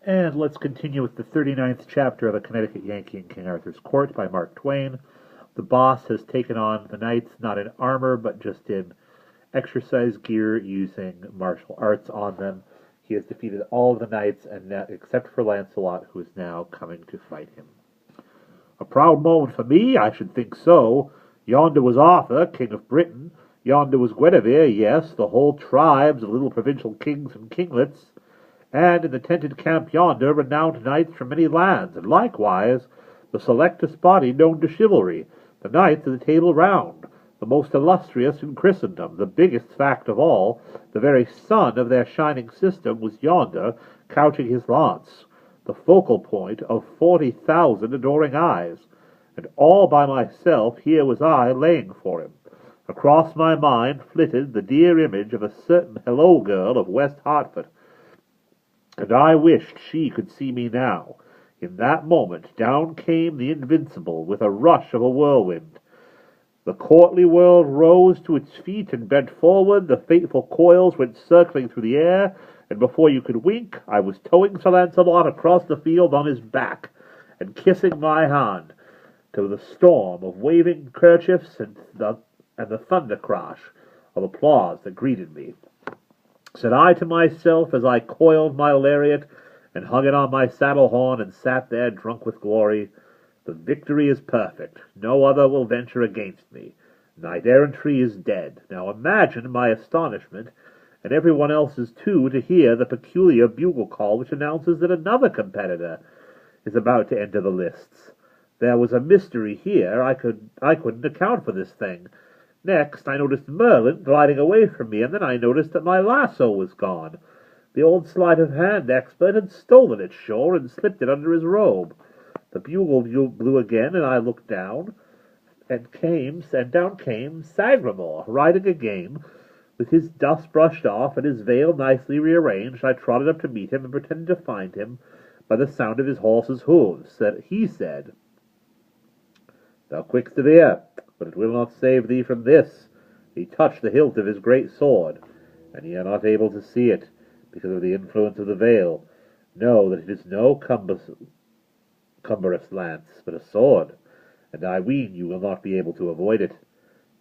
And let's continue with the 39th chapter of A Connecticut Yankee in King Arthur's Court by Mark Twain. The boss has taken on the knights not in armor, but just in exercise gear, using martial arts on them. He has defeated all of the knights, and except for Lancelot, who is now coming to fight him. A proud moment for me, I should think so. Yonder was Arthur, king of Britain. Yonder was Guinevere, yes, the whole tribes of little provincial kings and kinglets. And in the tented camp yonder, renowned knights from many lands, and likewise the selectest body known to chivalry, the knights of the Table Round, the most illustrious in Christendom, the biggest fact of all, the very sun of their shining system was yonder, couching his lance, the focal point of 40,000 adoring eyes, and all by myself here was I laying for him. Across my mind flitted the dear image of a certain hello girl of West Hartford, and I wished she could see me now. In that moment down came the Invincible with a rush of a whirlwind. The courtly world rose to its feet and bent forward, the fateful coils went circling through the air, and before you could wink, I was towing Sir Lancelot across the field on his back, and kissing my hand to the storm of waving kerchiefs and the thunder crash of applause that greeted me. Said I to myself as I coiled my lariat and hung it on my saddle horn and sat there drunk with glory, the victory is perfect, no other will venture against me. Knight-errantry is dead. Now imagine my astonishment, and everyone else's too, to hear the peculiar bugle call which announces that another competitor is about to enter the lists. There was a mystery here. I couldn't account for this thing. Next, I noticed Merlin gliding away from me, and then I noticed that my lasso was gone. The old sleight-of-hand expert had stolen it, sure, and slipped it under his robe. The bugle blew again, and I looked down, and down came Sagramore, riding again, with his dust brushed off and his veil nicely rearranged. I trotted up to meet him and pretended to find him by the sound of his horse's hooves. He said, "Thou quick's of ear, but it will not save thee from this." He touched the hilt of his great sword, and ye are not able to see it, because of the influence of the veil. Know that it is no cumbrous lance, but a sword, and I ween you will not be able to avoid it.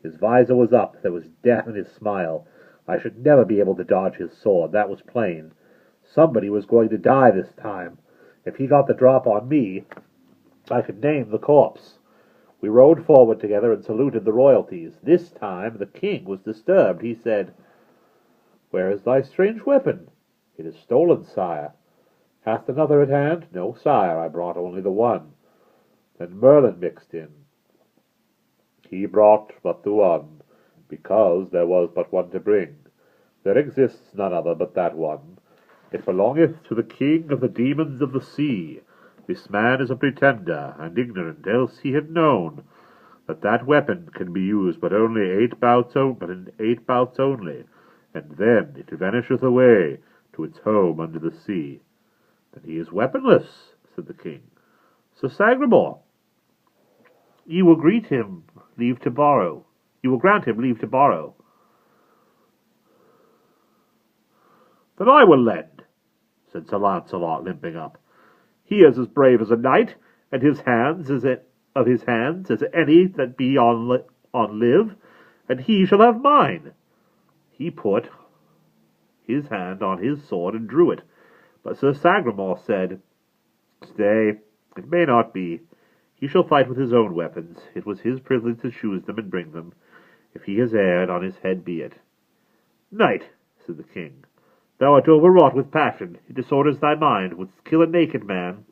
His visor was up, there was death in his smile. I should never be able to dodge his sword, that was plain. Somebody was going to die this time. If he got the drop on me, I could name the corpse. We rode forward together and saluted the royalties. This time the king was disturbed. He said, "Where is thy strange weapon?" "It is stolen, sire." "Hast another at hand?" "No, sire, I brought only the one." Then Merlin mixed in. "He brought but the one, because there was but one to bring. There exists none other but that one. It belongeth to the king of the demons of the sea. This man is a pretender, and ignorant, else he had known that weapon can be used but in 8 bouts only, and then it vanisheth away to its home under the sea." "Then he is weaponless," said the king. "Sir Sagramore, you will grant him leave to borrow." "Then I will lend," said Sir Lancelot, limping up. "He is as brave as a knight, and his hands as any that be on live, and he shall have mine." He put his hand on his sword and drew it, but Sir Sagramore said, "Stay, it may not be. He shall fight with his own weapons. It was his privilege to choose them and bring them. If he has erred, on his head be it." "Knight," said the king, "thou art overwrought with passion. It disorders thy mind. Wouldst kill a naked man.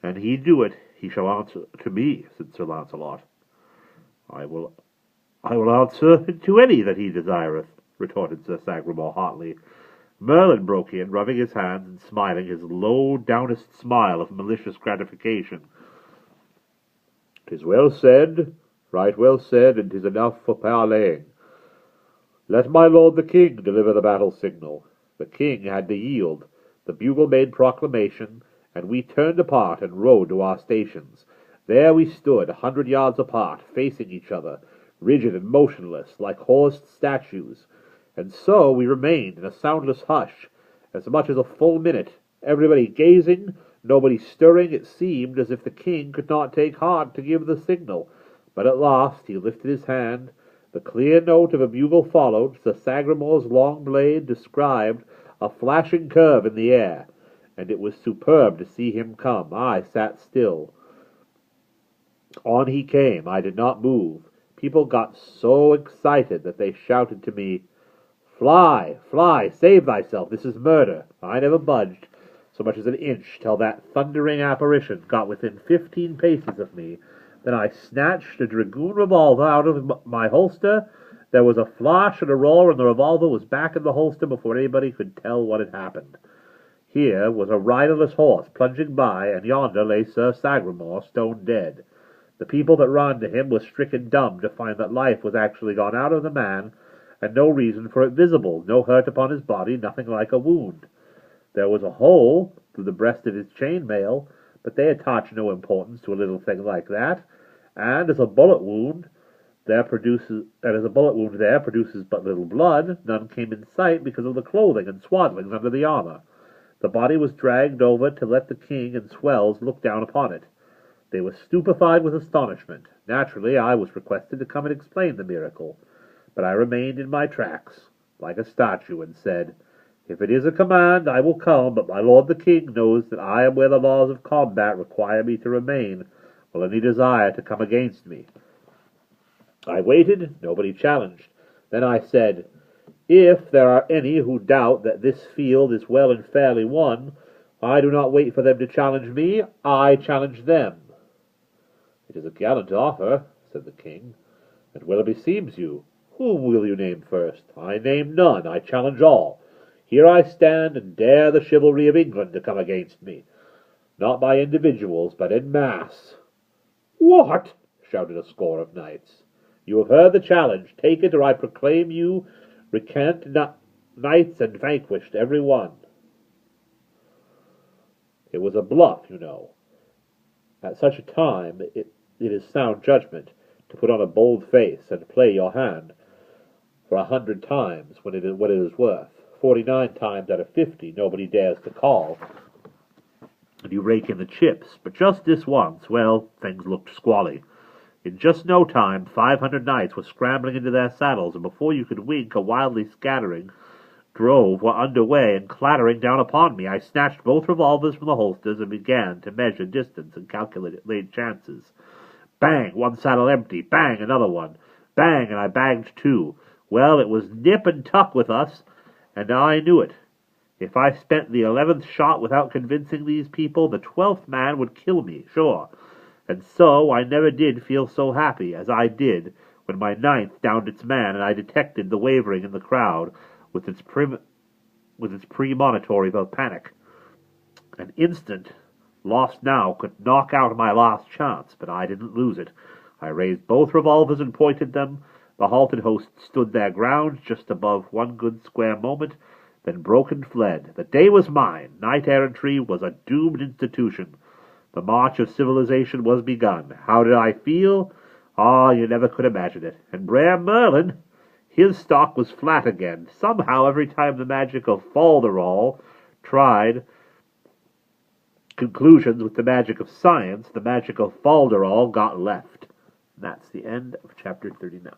An he do it, he shall answer to me," said Sir Lancelot. I will answer to any that he desireth," retorted Sir Sagramore hotly. Merlin broke in, rubbing his hands and smiling his low downest smile of malicious gratification. "'Tis well said, right well said, and 'tis enough for parleying. Let my lord the king deliver the battle signal." The king had to yield. The bugle made proclamation, and we turned apart and rode to our stations. There we stood, 100 yards apart, facing each other, rigid and motionless, like horsed statues. And so we remained in a soundless hush, as much as a full minute, everybody gazing, nobody stirring. It seemed as if the king could not take heart to give the signal, but at last he lifted his hand. The clear note of a bugle followed. Sir Sagremore's long blade described a flashing curve in the air, and it was superb to see him come. I sat still. On he came. I did not move. People got so excited that they shouted to me, "Fly, fly, save thyself, this is murder." I never budged so much as an inch till that thundering apparition got within 15 paces of me. Then I snatched a dragoon revolver out of my holster. There was a flash and a roar, and the revolver was back in the holster before anybody could tell what had happened. Here was a riderless horse plunging by, and yonder lay Sir Sagramore, stone dead. The people that ran to him were stricken dumb to find that life was actually gone out of the man, and no reason for it visible, no hurt upon his body, nothing like a wound. There was a hole through the breast of his chain-mail, but they attach no importance to a little thing like that, and as a bullet wound there produces but little blood, none came in sight because of the clothing and swaddlings under the armor. The body was dragged over to let the king and swells look down upon it. They were stupefied with astonishment. Naturally, I was requested to come and explain the miracle, but I remained in my tracks, like a statue, and said, "If it is a command, I will come, but my lord the king knows that I am where the laws of combat require me to remain, while any desire to come against me." I waited. Nobody challenged. Then I said, "If there are any who doubt that this field is well and fairly won, I do not wait for them to challenge me. I challenge them." "It is a gallant offer," said the king, "and well it beseems you. Whom will you name first?" "I name none. I challenge all. Here I stand, and dare the chivalry of England to come against me. Not by individuals, but in mass." "What?" shouted a score of knights. "You have heard the challenge. Take it, or I proclaim you recant knights and vanquished, every one." It was a bluff, you know. At such a time it is sound judgment to put on a bold face and play your hand for 100 times what it is worth. 49 times out of 50 nobody dares to call, and you rake in the chips. But just this once, well, things looked squally. In just no time 500 knights were scrambling into their saddles, and before you could wink, a wildly scattering drove were under way and clattering down upon me. I snatched both revolvers from the holsters and began to measure distance and calculate chances. Bang, one saddle empty. Bang, another one. Bang, and I bagged 2. Well, it was nip and tuck with us, and I knew it. If I spent the 11th shot without convincing these people, the 12th man would kill me, sure. And so I never did feel so happy as I did when my 9th downed its man, and I detected the wavering in the crowd with its premonitory of panic. An instant lost now could knock out my last chance, but I didn't lose it. I raised both revolvers and pointed them. The halted host stood their ground just above one good square moment, then broke and fled. The day was mine. Knight-errantry was a doomed institution. The march of civilization was begun. How did I feel? Ah, you never could imagine it. And Brer Merlin, his stock was flat again. Somehow, every time the magic of Falderall tried conclusions with the magic of science, the magic of Falderall got left. That's the end of chapter 39.